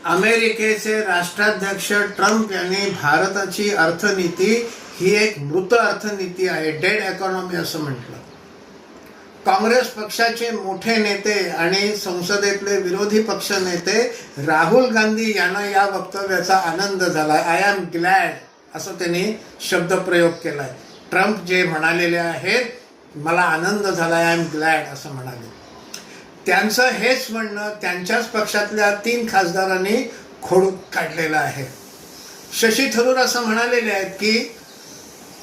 अमेरिकेचे राष्ट्राध्यक्ष ट्रम्प यांनी भारताची अर्थनीती ही एक मृत अर्थनीती आहे, डेड इकॉनॉमी असं म्हटलं. काँग्रेस पक्षाचे मोठे नेते आणि संसदेतले विरोधी पक्ष नेते राहुल गांधी यांना या वक्तव्याचा आनंद झाला. आय एम ग्लॅड असं त्यांनी शब्दप्रयोग केलाय. ट्रम्प जे म्हणालेले आहेत, मला आनंद झाला, आय एम ग्लॅड असं म्हणाले. त्यांचं हेच म्हणणं त्यांच्याच पक्षातल्या 3 खासदारांनी खोडून काढलेलं आहे. शशी थरूर असं म्हणालेले आहेत की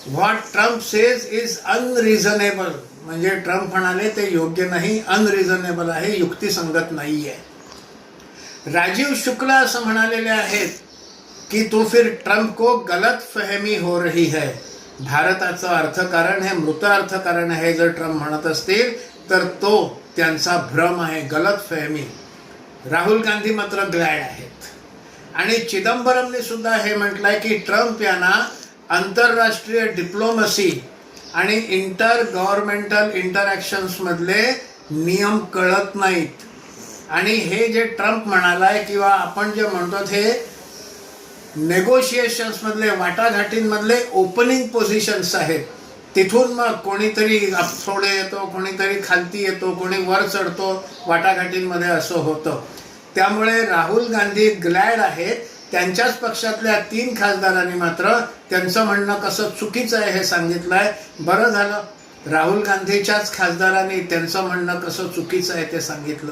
व्हॉट ट्रम्प सेज इज अनरिझनेबल, म्हणजे ट्रम्प म्हणाले ते योग्य नाही, अनरिझनेबल आहे, युक्तिसंगत नाही आहे. राजीव शुक्ला असं म्हणालेले आहेत की तो फिर ट्रम्प को गलत फहमी हो रही है. भारताचं अर्थकारण हे मृत अर्थकारण आहे जर ट्रम्प म्हणत असतील तर तो त्यांचा भ्रम आहे, गलत फहमी. राहुल गांधी मात्र ग्लॅड आहेत. आणि चिदंबरमने सुद्धा हे म्हटलंय की ट्रम्प यांना आंतरराष्ट्रीय डिप्लोमसी आणि इंटर गव्हर्नमेंटल इंटरॅक्शन्स मधले नियम कळत नाहीत. आणि हे जे ट्रम्प म्हणालाय किंवा आपण जे म्हणतो हे नेगोशिएशन्स मधले, वाटाघाटींमधले ओपनिंग पोझिशन्स आहेत. तिथून मग कोणीतरी थोडे येतो, कोणीतरी खालती येतो, कोणी वर चढतो, वाटाघाटींमध्ये असं होतं. त्यामुळे राहुल गांधी ग्लॅड आहेत. त्यांच्याच पक्षातल्या 3 खासदारांनी मात्र त्यांचं म्हणणं कसं चुकीचं आहे हे सांगितलंय. बरं झालं राहुल गांधीच्याच खासदारांनी त्यांचं म्हणणं कसं चुकीचं आहे ते सांगितलं.